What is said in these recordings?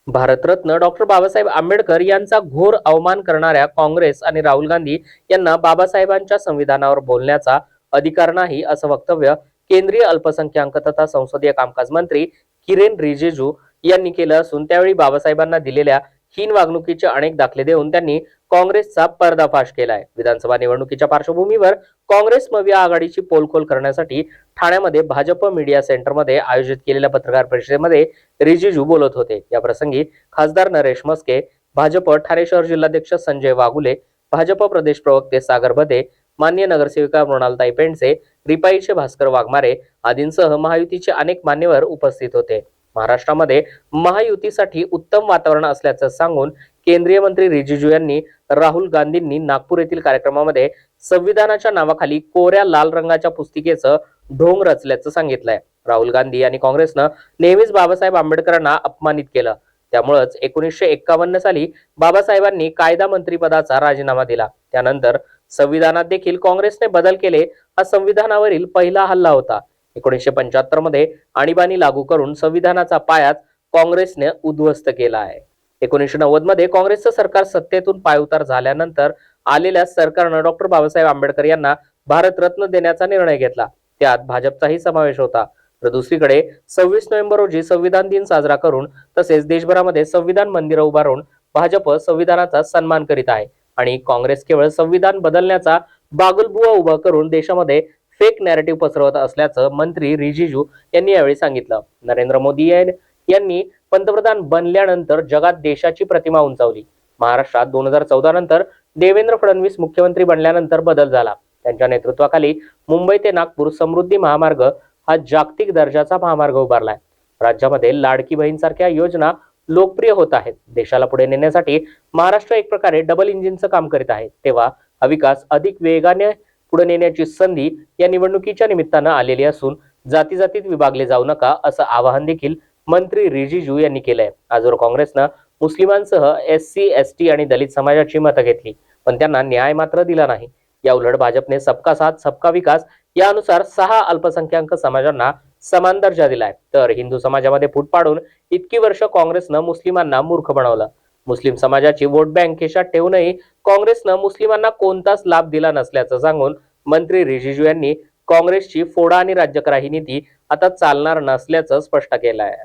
Bharat Ratna doctor Babasaheb Ambedkar यांचा घोर अवमान करणाऱ्या काँग्रेस आणि राहुल गांधी यांना बाबासाहेबांच्या संविधानावर बोलण्याचा अधिकार नाही असं वक्तव्य केंद्रीय अल्पसंख्याक तथा संसदीय कामकाज मंत्री किरेन रिजिजू यांनी केलं असून त्यावेळी बाबासाहेबांना दिलेल्या हीन वागणुकीचे अनेक दाखले देऊन त्यांनी काँग्रेसचा पर्दाफाश केलाय। विधानसभा निवडणुकीच्या पार्श्वभूमीवर काँग्रेस मविया आघाडीची पोलखोल करण्यासाठी ठाण्यामध्ये भाजप मीडिया सेंटरमध्ये आयोजित केलेल्या पत्रकार परिषदेमध्ये रिजिजू बोलत होते। या प्रसंगी खासदार नरेश मस्के, भाजप ठाणे शहर जिल्हाध्यक्ष संजय वाघुले, भाजप प्रदेश प्रवक्ते सागर बदे, मान्य नगरसेविका मृणालताई पेंडसे, रिपाईचे भास्कर वाघमारे आदींसह महायुतीचे अनेक मान्यवर उपस्थित होते। महाराष्ट्रामध्ये महायुतीसाठी उत्तम वातावरण असल्याचं सांगून केंद्रीय मंत्री रिजिजू यांनी राहुल गांधींनी नागपूर येथील कार्यक्रमामध्ये संविधानाच्या नावाखाली कोऱ्या लाल रंगाच्या पुस्तिकेचं ढोंग रचल्याचं सांगितलंय। राहुल गांधी आणि काँग्रेसनं नेहमीच बाबासाहेब आंबेडकरांना अपमानित केलं। त्यामुळेच 1951 साली बाबासाहेबांनी कायदा मंत्रीपदाचा राजीनामा दिला। त्यानंतर संविधानात देखील काँग्रेसने बदल केले। हा संविधानावरील पहिला हल्ला होता। 1975 मध्ये आणीबाणी लागू करून संविधानाचा पायाच काँग्रेसने उद्ध्वस्त केला आहे। 1990 मध्ये काँग्रेसचं सरकार सत्तेतून पायउतार झाल्यानंतर आलेल्या सरकारनं डॉक्टर बाबासाहेब आंबेडकर यांना भारतरत्न देण्याचा निर्णय घेतला। त्यात भाजपचाही समावेश होता। तर दुसरीकडे 26 नोव्हेंबर रोजी संविधान दिन साजरा करून तसेच देशभरामध्ये संविधान मंदिरं उभारून भाजप संविधानाचा सन्मान करीत आहे आणि काँग्रेस केवळ संविधान बदलण्याचा बागुलबुवा उभा करून देशामध्ये फेक नॅरेटिव्ह पसरवत असल्याचं मंत्री रिजिजू यांनी यावेळी सांगितलं। नरेंद्र मोदी यांनी पंतप्रधान बनल्यानंतर जगात देशाची प्रतिमा उंचावली। महाराष्ट्रात 2014 नंतर देवेंद्र फडणवीस मुख्यमंत्री बनल्यानंतर बदल झाला। त्यांच्या नेतृत्वाखाली मुंबई ते नागपूर समृद्धी महामार्ग हा जागतिक दर्जाचा महामार्ग उभारलाय। राज्यामध्ये लाडकी बहीण सारख्या योजना लोकप्रिय होत आहेत। देशाला पुढे नेण्यासाठी महाराष्ट्र एक प्रकारे डबल इंजिनचं काम करीत आहे। तेव्हा हा विकास अधिक वेगाने पुढे नेण्याची संधी या निवडणुकीच्या निमित्तानं आलेली असून जाती जातीत विभागले जाऊ नका असं आवाहन देखील मंत्री रिजिजू यांनी केलंय। आजवर काँग्रेसनं मुस्लिमांसह SC, ST आणि दलित समाजाची मतं घेतली, पण त्यांना न्याय मात्र दिला नाही। या उलट भाजपने सबका साथ सबका विकास यानुसार 6 अल्पसंख्याक समाजांना समान दर्जा दिलाय। तर हिंदू समाजामध्ये फूट पाडून इतकी वर्ष काँग्रेसनं मुस्लिमांना मूर्ख बनवलं। मुस्लिम समाजाची वोट बँक खिशात ठेवूनही काँग्रेसनं मुस्लिमांना कोणताच लाभ दिला नसल्याचं सांगून मंत्री रिजिजू यांनी काँग्रेसची फोडा आणि राज्य करा ही नीती आता चालणार नसल्याचं स्पष्ट केलं है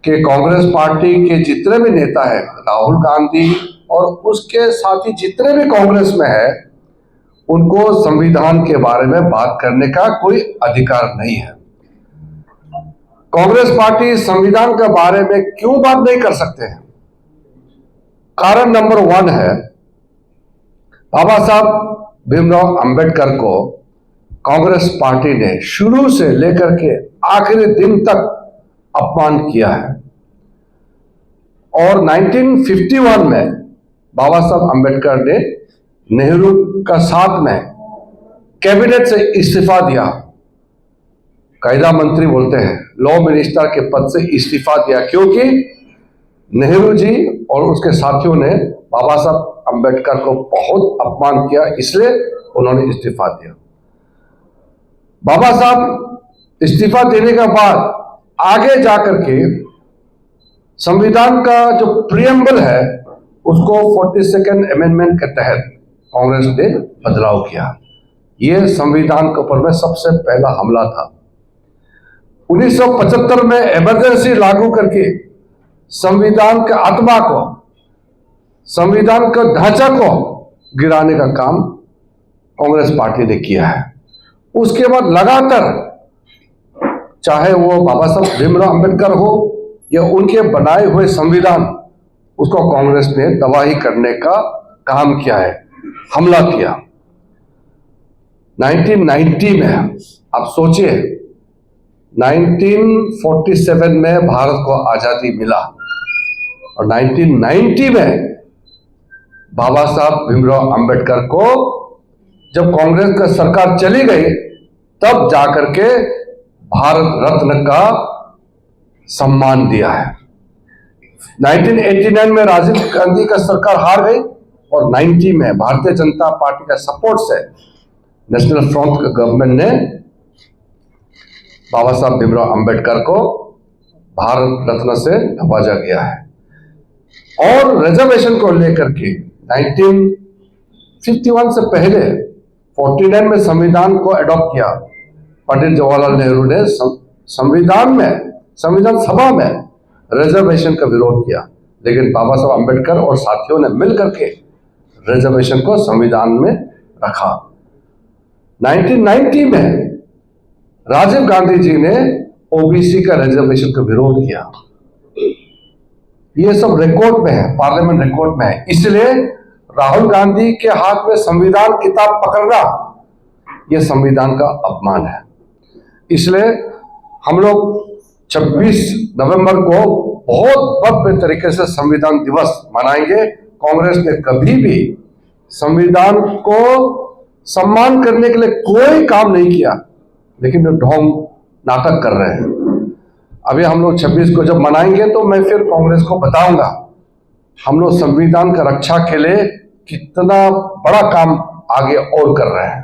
कि कांग्रेस पार्टी के जितने भी नेता हैं, राहुल गांधी और उसके साथी जितने भी कांग्रेस में है, उनको संविधान के बारे में बात करने का कोई अधिकार नहीं है। कांग्रेस पार्टी संविधान के बारे में क्यों बात नहीं कर सकते हैं? कारण नंबर 1 है, बाबा साहब भीमराव अंबेडकर को कांग्रेस पार्टी ने शुरू से लेकर के आखिरी दिन तक अपमान किया है और 1951 में बाबा साहब अंबेडकर ने नेहरू का साथ में कैबिनेट से इस्तीफा दिया। कायदा मंत्री बोलते हैं, लॉ मिनिस्टर के पद से इस्तीफा दिया क्योंकि नेहरू जी और उसके साथियों ने बाबा साहब अंबेडकर को बहुत अपमान किया, इसलिए उन्होंने इस्तीफा दिया। बाबा साहब इस्तीफा देने के बाद आगे जाकर के संविधान का जो प्रियम्बल है उसको 42nd अमेंडमेंट के तहत कांग्रेस ने बदलाव किया। यह संविधान के ऊपर में सबसे पहला हमला था। 1975 में इमरजेंसी लागू करके संविधान के आत्मा को, संविधान के ढांचा को गिराने का काम कांग्रेस पार्टी ने किया है। उसके बाद लगातार चाहे वो बाबा साहब भीमराव अंबेडकर हो या उनके बनाए हुए संविधान, उसको कांग्रेस ने तबाही करने का काम किया है, हमला किया। 1990 में आप सोचिए, 1947 में भारत को आजादी मिला और 1990 में बाबा साहब भीमराव अंबेडकर को जब कांग्रेस का सरकार चली गई तब जाकर के भारत रत्न का सम्मान दिया है। 1989 में राजीव गांधी का सरकार हार गई और 90 में भारतीय जनता पार्टी का सपोर्ट से नेशनल फ्रंट का गवर्नमेंट ने बाबा साहब भीमराव अंबेडकर को भारत रत्न से नवाजा गया है। और रिजर्वेशन को लेकर के 1951 से पहले 49 में संविधान को अडॉप्ट किया। पंडित जवाहरलाल नेहरू ने संविधान सभा में रिजर्वेशन का विरोध किया, लेकिन बाबा साहब अम्बेडकर और साथियों ने मिलकर के रिजर्वेशन को संविधान में रखा। 1990 में राजीव गांधी जी ने ओबीसी का रिजर्वेशन का विरोध किया। ये सब रिकॉर्ड में है, पार्लियामेंट रिकॉर्ड में है। इसलिए राहुल गांधी के हाथ में संविधान किताब पकड़ना यह संविधान का अपमान है। इसलिए हम लोग 26 नवंबर को बहुत भव्य तरीके से संविधान दिवस मनाएंगे। कांग्रेस ने कभी भी संविधान को सम्मान करने के लिए कोई काम नहीं किया, लेकिन जो ढोंग नाटक कर रहे हैं। अभी हम लोग 26 को जब मनाएंगे तो मैं फिर कांग्रेस को बताऊंगा हम लोग संविधान का रक्षा के लिए कितना बड़ा काम आगे और कर रहे हैं।